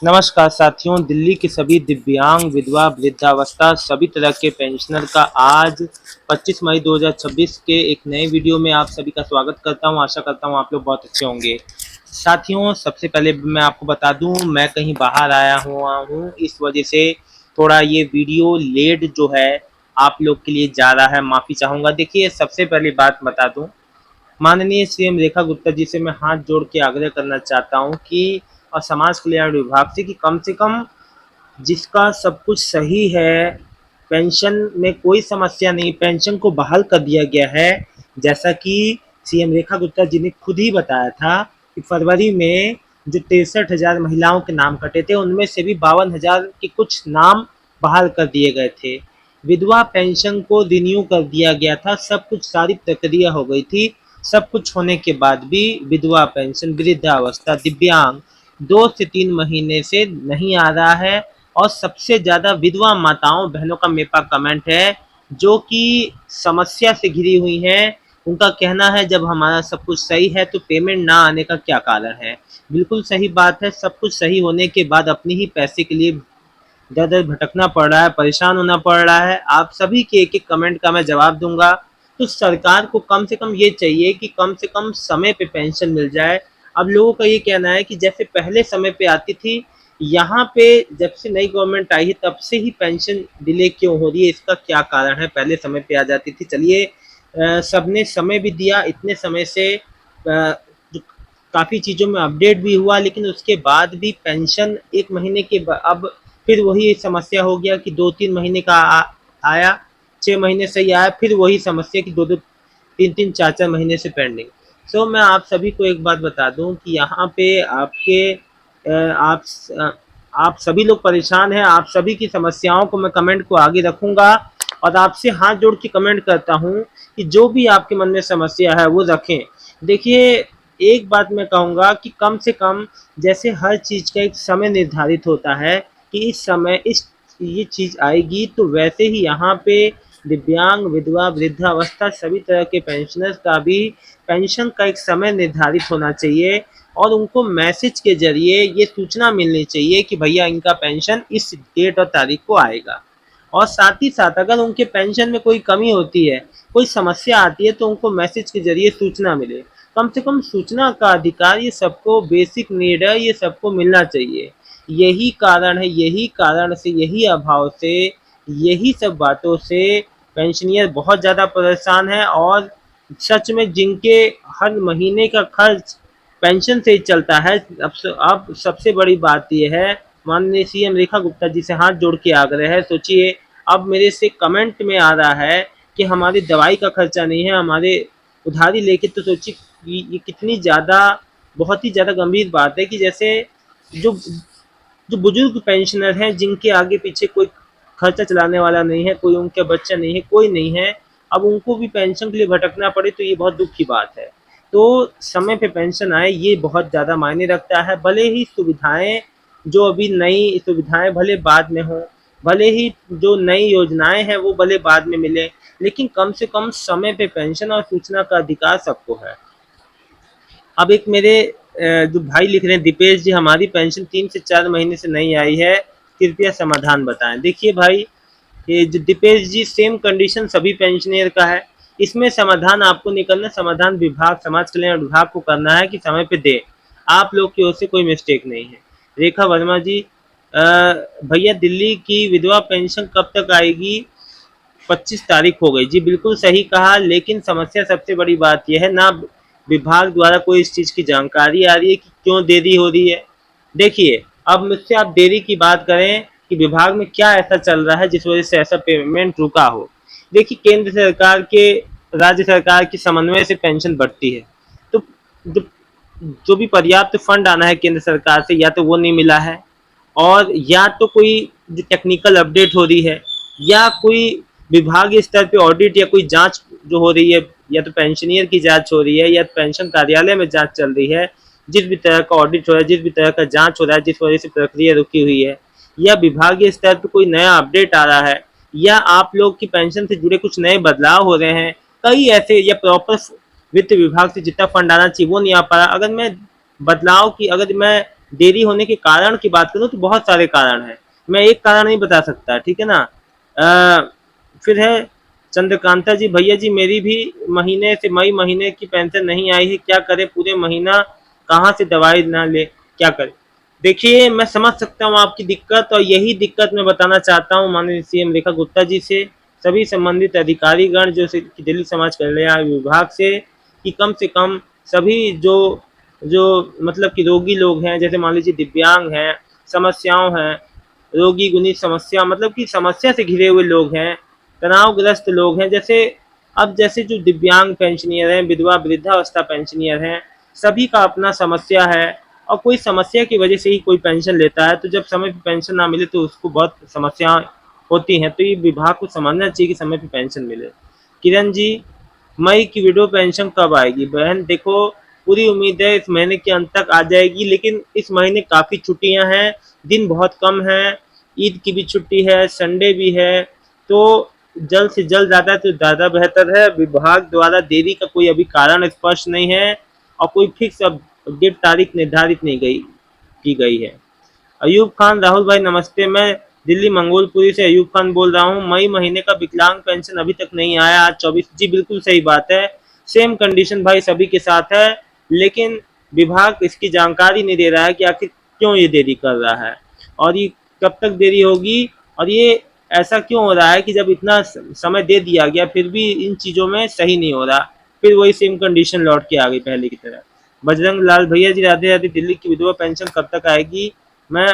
नमस्कार साथियों, दिल्ली के सभी दिव्यांग, विधवा, वृद्धावस्था सभी तरह के पेंशनर का आज 25 मई 2026 के एक नए वीडियो में आप सभी का स्वागत करता हूं। आशा करता हूं आप लोग बहुत अच्छे होंगे। साथियों, सबसे पहले मैं आपको बता दूं, मैं कहीं बाहर आया हुआ हूं, इस वजह से थोड़ा ये वीडियो लेट जो है आप लोग के लिए जा रहा है, माफ़ी चाहूँगा। देखिए, सबसे पहली बात बता दूं, माननीय सीएम रेखा गुप्ता जी से मैं हाथ जोड़ के आग्रह करना चाहता हूं कि और समाज कल्याण विभाग से कम जिसका सब कुछ सही है, पेंशन में कोई समस्या नहीं, पेंशन को बहाल कर दिया गया है। जैसा कि सीएम रेखा गुप्ता जी ने खुद ही बताया था कि फरवरी में जो 63,000 महिलाओं के नाम कटे थे, उनमें से भी 52,000 के कुछ नाम बहाल कर दिए गए थे। विधवा पेंशन को रिन्यू कर दिया गया था, सब कुछ सारी प्रक्रिया हो गई थी। सब कुछ होने के बाद भी विधवा पेंशन, वृद्धावस्था, दिव्यांग 2 से 3 महीने से नहीं आ रहा है। और सबसे ज़्यादा विधवा माताओं बहनों का मेरे पास कमेंट है जो कि समस्या से घिरी हुई हैं। उनका कहना है जब हमारा सब कुछ सही है तो पेमेंट ना आने का क्या कारण है। बिल्कुल सही बात है, सब कुछ सही होने के बाद अपनी ही पैसे के लिए दर-दर भटकना पड़ रहा है, परेशान होना पड़ रहा है। आप सभी के एक-एक कमेंट का मैं जवाब दूँगा। तो सरकार को कम से कम ये चाहिए कि कम से कम समय पे पेंशन मिल जाए। अब लोगों का ये कहना है कि जैसे पहले समय पे आती थी, यहाँ पे जब से नई गवर्नमेंट आई है तब से ही पेंशन डिले क्यों हो रही है, इसका क्या कारण है? पहले समय पे आ जाती थी। चलिए, सबने समय भी दिया, इतने समय से जो काफ़ी चीज़ों में अपडेट भी हुआ, लेकिन उसके बाद भी पेंशन 1 महीने के अब फिर वही समस्या हो गया कि 2-3 महीने का आया, 6 महीने सही आया, फिर वही समस्या कि 2-2 3-3 4-4 महीने से पेंडिंग। सो मैं आप सभी को एक बात बता दूं कि यहाँ पे आप सभी लोग परेशान हैं। आप सभी की समस्याओं को मैं कमेंट को आगे रखूंगा और आपसे हाथ जोड़ के कमेंट करता हूँ कि जो भी आपके मन में समस्या है वो रखें। देखिए, एक बात मैं कहूँगा कि कम से कम जैसे हर चीज़ का एक समय निर्धारित होता है कि इस समय ये चीज़ आएगी, तो वैसे ही यहाँ पे दिव्यांग, विधवा, वृद्धावस्था सभी तरह के पेंशनर्स का भी पेंशन का एक समय निर्धारित होना चाहिए और उनको मैसेज के ज़रिए ये सूचना मिलनी चाहिए कि भैया इनका पेंशन इस डेट और तारीख को आएगा। और साथ ही साथ अगर उनके पेंशन में कोई कमी होती है, कोई समस्या आती है, तो उनको मैसेज के ज़रिए सूचना मिले। कम से कम सूचना का अधिकार ये सबको बेसिक नीड है, ये सबको मिलना चाहिए। यही कारण है, यही कारण से, यही अभाव से, यही सब बातों से पेंशनियर बहुत ज़्यादा परेशान है। और सच में जिनके हर महीने का खर्च पेंशन से ही चलता है। अब सबसे बड़ी बात यह है, माननीय सीएम रेखा गुप्ता जी से हाथ जोड़ के आग्रह है, सोचिए अब मेरे से कमेंट में आ रहा है कि हमारी दवाई का खर्चा नहीं है, हमारे उधारी लेके, तो सोचिए ये कितनी ज़्यादा, बहुत ही ज़्यादा गंभीर बात है कि जैसे जो जो बुजुर्ग पेंशनर हैं जिनके आगे पीछे कोई खर्चा चलाने वाला नहीं है, कोई उनका बच्चा नहीं है, कोई नहीं है, अब उनको भी पेंशन के लिए भटकना पड़े, तो ये बहुत दुख की बात है। तो समय पे पेंशन आए ये बहुत ज़्यादा मायने रखता है। भले ही सुविधाएं, जो अभी नई सुविधाएं भले बाद में हों, भले ही जो नई योजनाएं हैं वो भले बाद में मिले, लेकिन कम से कम समय पे पेंशन और सूचना का अधिकार सबको है। अब एक मेरे जो भाई लिख रहे हैं, दीपेश जी, हमारी पेंशन 3 से 4 महीने से नहीं आई है, कृपया समाधान बताएं। देखिए भाई, ये जो दीपेश जी, सेम कंडीशन सभी पेंशनर का है। इसमें समाधान आपको निकलना, समाधान विभाग, समाज कल्याण विभाग को करना है कि समय पे दे। आप लोग की ओर से कोई मिस्टेक नहीं है। रेखा वर्मा जी, भैया दिल्ली की विधवा पेंशन कब तक आएगी? 25 तारीख हो गई। जी बिल्कुल सही कहा, लेकिन समस्या सबसे बड़ी बात यह है, ना विभाग द्वारा कोई इस चीज़ की जानकारी आ रही है कि क्यों देरी हो रही है। देखिए, अब मुझसे आप देरी की बात करें कि विभाग में क्या ऐसा चल रहा है जिस वजह से ऐसा पेमेंट रुका हो। देखिए, केंद्र सरकार के, राज्य सरकार के समन्वय से पेंशन बढ़ती है, तो जो जो भी पर्याप्त फंड आना है केंद्र सरकार से, या तो वो नहीं मिला है, और या तो कोई जो टेक्निकल अपडेट हो रही है, या कोई विभागीय स्तर पे ऑडिट या कोई जांच जो हो रही है, या तो पेंशनियर की जांच हो रही है, या पेंशन कार्यालय में जांच चल रही है, जिस भी तरह का ऑडिट हो रहा है, जिस भी तरह का जांच हो रहा है, जिस वजह से प्रक्रिया रुकी हुई है, या विभागीय स्तर पर कोई नया अपडेट आ रहा है, या आप लोग की पेंशन से जुड़े कुछ नए बदलाव हो रहे हैं, कई ऐसे, या प्रॉपर वित्त विभाग से जितना फंड आना चाहिए वो नहीं आ पा रहा। अगर मैं देरी होने के कारण की बात करूँ तो बहुत सारे कारण हैं, मैं एक कारण नहीं बता सकता, ठीक है ना। फिर है चंद्रकांता जी, भैया जी मेरी भी महीने से मई महीने की पेंशन नहीं आई है, क्या करें, पूरे महीना कहाँ से दवाई ना ले, क्या करें। देखिए मैं समझ सकता हूँ आपकी दिक्कत, और यही दिक्कत मैं बताना चाहता हूँ माननीय सीएम रेखा गुप्ता जी से, सभी संबंधित अधिकारीगण जो दिल्ली समाज कल्याण विभाग से कम सभी जो जो मतलब कि रोगी लोग हैं, जैसे मान लीजिए दिव्यांग हैं, समस्याओं हैं, रोगी गुनी समस्या मतलब कि समस्या से घिरे हुए लोग हैं, तनावग्रस्त लोग हैं, जैसे अब जैसे जो दिव्यांग पेंशनियर हैं, विधवा वृद्धावस्था पेंशनियर हैं, सभी का अपना समस्या है, और कोई समस्या की वजह से ही कोई पेंशन लेता है, तो जब समय पे पेंशन ना मिले तो उसको बहुत समस्या होती हैं, तो ये विभाग को समझना चाहिए कि समय पे पेंशन मिले। किरण जी, मई की विडो पेंशन कब आएगी? बहन देखो, पूरी उम्मीद है इस महीने के अंत तक आ जाएगी, लेकिन इस महीने काफ़ी छुट्टियां हैं, दिन बहुत कम है, ईद की भी छुट्टी है, संडे भी है, तो जल्द से जल्द आता है तो ज़्यादा बेहतर है। विभाग द्वारा देरी का कोई अभी कारण स्पष्ट नहीं है, और कोई फिक्स अपडेट तारीख निर्धारित नहीं की गई है। अयूब खान, राहुल भाई नमस्ते, मैं दिल्ली मंगोलपुरी से अयूब खान बोल रहा हूँ। मई महीने का विकलांग पेंशन अभी तक नहीं आया, आज 24, जी बिल्कुल सही बात है, सेम कंडीशन भाई सभी के साथ है, लेकिन विभाग इसकी जानकारी नहीं दे रहा है कि आखिर क्यों ये देरी कर रहा है, और ये कब तक देरी होगी, और ये ऐसा क्यों हो रहा है कि जब इतना समय दे दिया गया फिर भी इन चीज़ों में सही नहीं हो रहा, फिर वही सेम कंडीशन लौट के आ गई पहले की तरह। बजरंग लाल, भैया जी राधे राधे, दिल्ली की विधवा पेंशन कब तक आएगी? मैं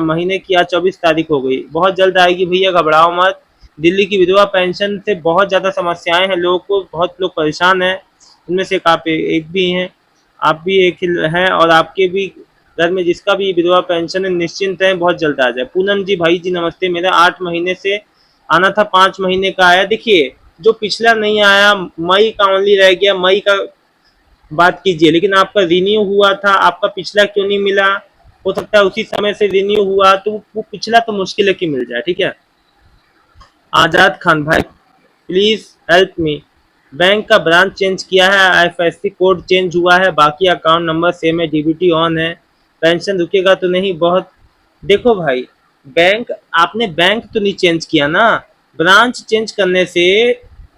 महीने की आज 24 तारीख हो गई, बहुत जल्द आएगी भैया, घबराओ मत। दिल्ली की विधवा पेंशन से बहुत ज़्यादा समस्याएं हैं, लोगों को बहुत लोग परेशान हैं, उनमें से एक आप एक भी हैं, आप भी एक हैं, और आपके भी घर में जिसका भी विधवा पेंशन है निश्चिंत है, बहुत जल्द आ जाए। पूनम जी, भाई जी नमस्ते, मेरा 8 महीने से आना था, 5 महीने का आया। देखिए जो पिछला नहीं आया, मई का ओनली रह गया, मई का बात कीजिए, लेकिन आपका रिन्यू हुआ था, आपका पिछला क्यों नहीं मिला? हो सकता है उसी समय से रिन्यू हुआ, तो वो पिछला तो मुश्किल है कि मिल जाए, ठीक है। आजाद खान भाई, प्लीज हेल्प मी, बैंक का ब्रांच चेंज किया है, आईएफएससी कोड चेंज हुआ है, बाकी अकाउंट नंबर सेम है, डीबीटी ऑन है, पेंशन रुकेगा तो नहीं? बहुत देखो भाई, बैंक आपने बैंक तो नहीं चेंज किया ना, ब्रांच चेंज करने से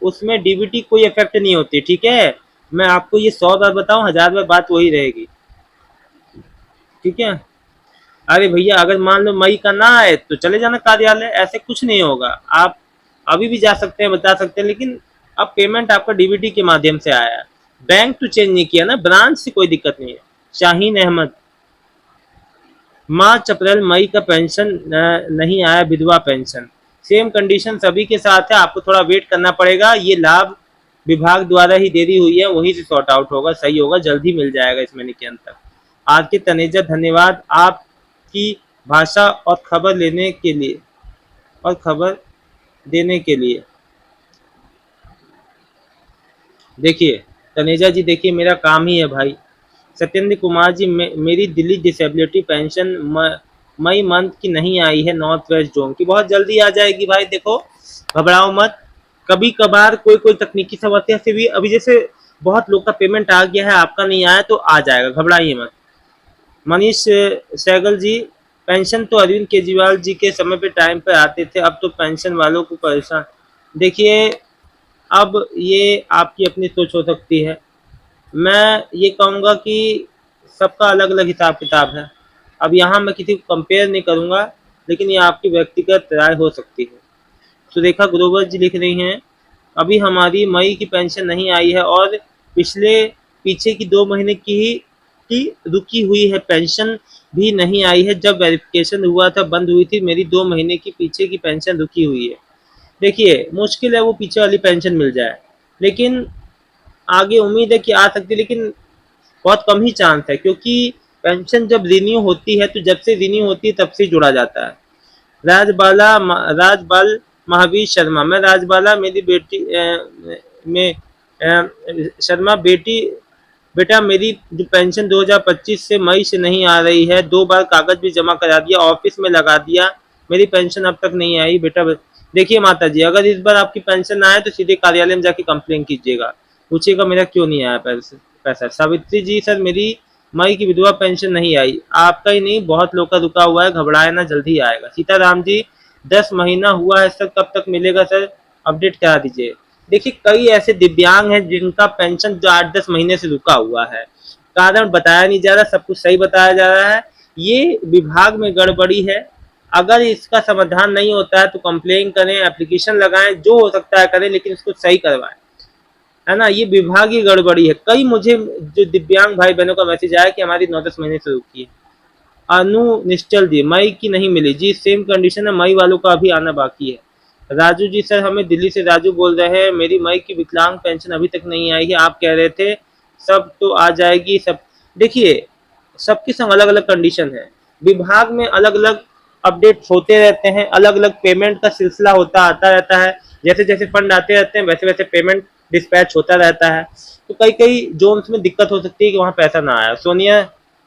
उसमें डीबीटी कोई इफेक्ट नहीं होती, ठीक है। मैं आपको ये 100 बार बताऊं, 1000 बार बात वही रहेगी, ठीक है। अरे भैया अगर मान लो मई का ना आए तो चले जाना कार्यालय, ऐसे कुछ नहीं होगा, आप अभी भी जा सकते हैं, बता सकते हैं, लेकिन अब पेमेंट आपका डीबीटी के माध्यम से आया है, बैंक तो चेंज नहीं किया ना, ब्रांच से कोई दिक्कत नहीं है। शाहीन अहमद, मार्च अप्रैल मई का पेंशन नहीं आया, विधवा पेंशन सेम कंडीशन सभी के साथ है, आपको थोड़ा वेट करना पड़ेगा, ये लाभ विभाग द्वारा ही देरी हुई है, वहीं से सॉर्ट आउट होगा, सही होगा, जल्द ही मिल जाएगा इस महीने के अंत तक। आज के तनेजा, धन्यवाद आपकी भाषा और खबर लेने के लिए और खबर देने के लिए। देखिए तनेजा जी, देखिए मेरा काम ही है भाई। सत्येंद्र कुमार जी, मेरी दिल्ली डिसेबिलिटी पेंशन मई मंथ की नहीं आई है, नॉर्थ वेस्ट जोन की, बहुत जल्दी आ जाएगी भाई, देखो घबराओ मत। कभी कभार कोई कोई तकनीकी समस्या से भी, अभी जैसे बहुत लोग का पेमेंट आ गया है, आपका नहीं आया तो आ जाएगा, घबराइए मत। मनीष सहगल जी, पेंशन तो अरविंद केजरीवाल जी के समय पे टाइम पे आते थे, अब तो पेंशन वालों को परेशान। देखिए अब ये आपकी अपनी सोच हो सकती है, मैं ये कहूँगा कि सबका अलग अलग हिसाब किताब है, अब यहाँ मैं किसी को कंपेयर नहीं करूँगा, लेकिन ये आपकी व्यक्तिगत राय हो सकती है। सुरेखा ग्रोवर जी लिख रही हैं, अभी हमारी मई की पेंशन नहीं आई है, और पिछले पीछे की 2 महीने की रुकी हुई है पेंशन भी नहीं आई है, जब वेरिफिकेशन हुआ था बंद हुई थी, मेरी 2 महीने की पीछे की पेंशन रुकी हुई है। देखिए मुश्किल है वो पीछे वाली पेंशन मिल जाए, लेकिन आगे उम्मीद है कि आ सकती है, लेकिन बहुत कम ही चांस है, क्योंकि पेंशन जब रिन्यू होती है तो जब से रिन्यू होती है तब से जुड़ा जाता है। राजबाल महावीर शर्मा, मैं राजबाला, मेरी बेटी में शर्मा बेटी, बेटा मेरी जो पेंशन 2025 से मई से नहीं आ रही है, 2 बार कागज भी जमा करा दिया, ऑफिस में लगा दिया, मेरी पेंशन अब तक नहीं आई बेटा। देखिए माता जी, अगर इस बार आपकी पेंशन आए तो सीधे कार्यालय में जाके कंप्लेन कीजिएगा, पूछिएगा मेरा क्यों नहीं आया पैसा। सावित्री जी, सर मेरी मई की विधवा पेंशन नहीं आई, आपका ही नहीं बहुत लोग का रुका हुआ है, घबराए ना जल्दी आएगा। सीताराम जी 10 महीना हुआ है सर, कब तक मिलेगा सर, अपडेट करा दीजिए। देखिए कई ऐसे दिव्यांग हैं जिनका पेंशन जो 8-10 महीने से रुका हुआ है, कारण बताया नहीं जा रहा, सब कुछ सही बताया जा रहा है, ये विभाग में गड़बड़ी है। अगर इसका समाधान नहीं होता है तो कंप्लेन करें, एप्लीकेशन लगाएं, जो हो सकता है करें, लेकिन इसको सही करवाएं, है ना। ये विभागीय गड़बड़ी है। कई मुझे जो दिव्यांग भाई बहनों का मैसेज आया कि हमारी 9-10 महीने से रुकी है। अनु निश्चल जी मई की नहीं मिली जी, सेम कंडीशन है, मई वालों का अभी आना बाकी है। राजू जी सर हमें दिल्ली से राजू बोल रहे हैं, मेरी मई की विकलांग पेंशन अभी तक नहीं आई है, आप कह रहे थे सब तो आ जाएगी सब। देखिए सबकी संग अलग अलग कंडीशन है, विभाग में अलग अलग अपडेट होते रहते हैं, अलग अलग पेमेंट का सिलसिला होता आता रहता है, जैसे जैसे फंड आते रहते हैं वैसे वैसे पेमेंट डिस्पैच होता रहता है। तो कई कई जोन्स में दिक्कत हो सकती है कि वहाँ पैसा ना आया।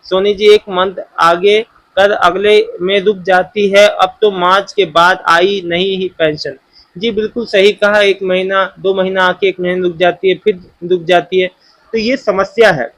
सोनी जी एक मंथ आगे कर अगले में रुक जाती है, अब तो मार्च के बाद आई नहीं ही पेंशन। जी बिल्कुल सही कहा, 1 महीना 2 महीना आके 1 महीने रुक जाती है, फिर रुक जाती है, तो ये समस्या है।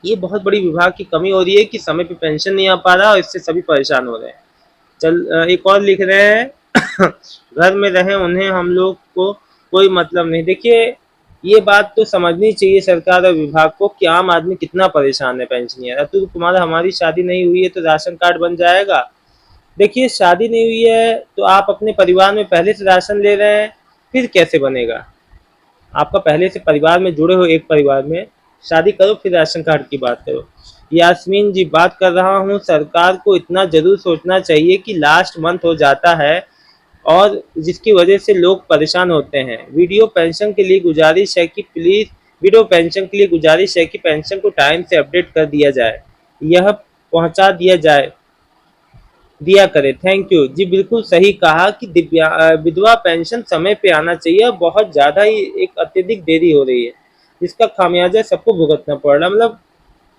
ये बहुत बड़ी विभाग की कमी हो रही है कि समय पे पेंशन नहीं आ पा रहा और इससे सभी परेशान हो रहे हैं। एक और लिख रहे हैं घर में रहे उन्हें हम लोग को कोई मतलब नहीं। देखिए ये बात तो समझनी चाहिए सरकार और विभाग को कि आम आदमी कितना परेशान है। पेंशनियर अतुल कुमार हमारी शादी नहीं हुई है तो राशन कार्ड बन जाएगा। देखिए शादी नहीं हुई है तो आप अपने परिवार में पहले से राशन ले रहे हैं, फिर कैसे बनेगा। आपका पहले से परिवार में जुड़े हो, एक परिवार में शादी करो फिर राशन कार्ड की बात करो। यास्मीन जी बात कर रहा हूँ, सरकार को इतना जरूर सोचना चाहिए कि लास्ट मंथ हो जाता है और जिसकी वजह से लोग परेशान होते हैं। वीडियो पेंशन के लिए गुजारिश है कि प्लीज़ विडो पेंशन के लिए गुजारिश है कि पेंशन को टाइम से अपडेट कर दिया जाए, यह पहुंचा दिया करे। थैंक यू जी, बिल्कुल सही कहा कि विधवा पेंशन समय पे आना चाहिए। बहुत ज़्यादा ही एक अत्यधिक देरी हो रही है जिसका खामियाजा सबको भुगतना पड़ रहा है।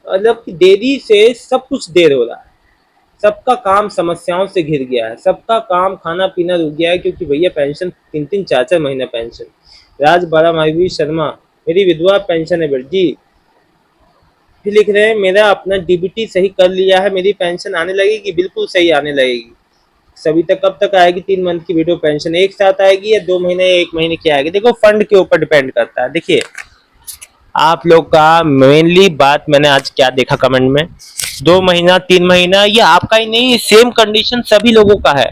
मतलब कि देरी से सब कुछ देर हो रहा है, सबका काम समस्याओं से घिर गया है, सबका काम खाना पीना रुक गया है क्योंकि भैया पेंशन 3-3 4-4 महीना पेंशन। राज बारा महावीर शर्मा मेरी विधवा पेंशन है बेट जी। फिर लिख रहे हैं मेरा अपना डीबीटी सही कर लिया है, मेरी पेंशन आने लगेगी, बिल्कुल सही आने लगेगी। सभी तक कब तक आएगी 3 मंथ की विडो पेंशन, एक साथ आएगी या 2 महीने या 1 महीने की आएगी। देखो फंड के ऊपर डिपेंड करता है। देखिए आप लोग का मेनली बात मैंने आज क्या देखा कमेंट में, 2 महीना 3 महीना, ये आपका ही नहीं सेम कंडीशन सभी लोगों का है।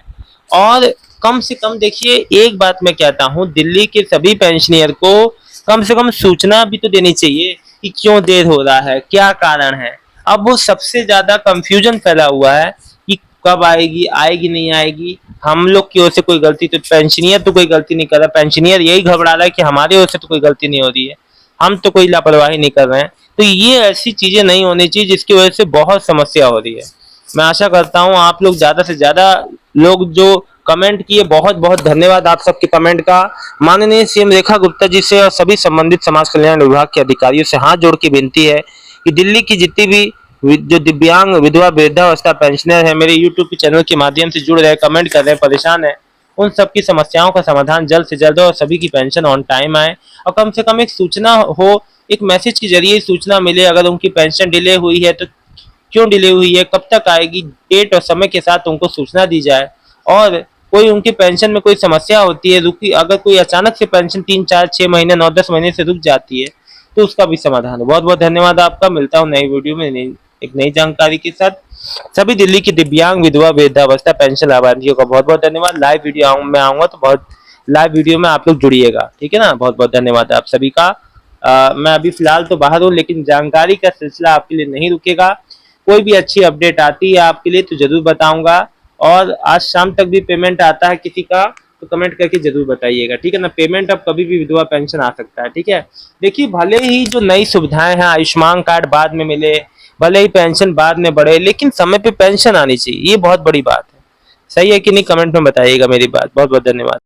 और कम से कम देखिए एक बात मैं कहता हूँ, दिल्ली के सभी पेंशनियर को कम से कम सूचना भी तो देनी चाहिए कि क्यों देर हो रहा है, क्या कारण है। अब वो सबसे ज्यादा कंफ्यूजन फैला हुआ है कि कब आएगी आएगी नहीं आएगी। हम लोग की ओर से कोई गलती, तो पेंशनियर तो कोई गलती नहीं कर रहा, पेंशनियर यही घबरा रहा है कि हमारी ओर से तो कोई गलती नहीं हो रही है, हम तो कोई लापरवाही नहीं कर रहे हैं। तो ये ऐसी चीजें नहीं होनी चाहिए जिसकी वजह से बहुत समस्या हो रही है। मैं आशा करता हूँ आप लोग ज्यादा से ज्यादा लोग जो कमेंट किए, बहुत बहुत धन्यवाद आप सबके कमेंट का। माननीय सीएम रेखा गुप्ता जी से और सभी संबंधित समाज कल्याण विभाग के अधिकारियों से हाथ जोड़ के विनती है कि दिल्ली की जितनी भी जो दिव्यांग विधवा वृद्धावस्था पेंशनर है, मेरे यूट्यूब के चैनल के माध्यम से जुड़ रहे, कमेंट कर रहे, परेशान है, उन सबकी समस्याओं का समाधान जल्द से जल्द हो और सभी की पेंशन ऑन टाइम आए। और कम से कम एक सूचना हो, एक मैसेज के जरिए सूचना मिले, अगर उनकी पेंशन डिले हुई है तो क्यों डिले हुई है, कब तक आएगी, डेट और समय के साथ उनको सूचना दी जाए। और कोई उनकी पेंशन में कोई समस्या होती है, रुकी, अगर कोई अचानक से पेंशन 3-4-6 महीने 9-10 महीने से रुक जाती है तो उसका भी समाधान हो। बहुत बहुत धन्यवाद आपका, मिलता हूँ नई वीडियो में एक नई जानकारी के साथ। सभी दिल्ली की दिव्यांग विधवा वृद्धावस्था पेंशन लाभार्थियों का बहुत बहुत धन्यवाद। लाइव वीडियो मैं आऊंगा तो बहुत लाइव वीडियो में आप लोग जुड़िएगा, ठीक है ना। बहुत बहुत धन्यवाद आप सभी का। मैं अभी फिलहाल तो बाहर हूँ लेकिन जानकारी का सिलसिला आपके लिए नहीं रुकेगा। कोई भी अच्छी अपडेट आती है आपके लिए तो जरूर बताऊंगा। और आज शाम तक भी पेमेंट आता है किसी का तो कमेंट करके जरूर बताइएगा, ठीक है ना। पेमेंट अब कभी भी विधवा पेंशन आ सकता है, ठीक है। देखिए भले ही जो नई सुविधाएं हैं, आयुष्मान कार्ड बाद में मिले, भले ही पेंशन बाद में बढ़े, लेकिन समय पे पेंशन आनी चाहिए, ये बहुत बड़ी बात है। सही है कि नहीं, कमेंट में बताइएगा मेरी बात। बहुत बहुत धन्यवाद।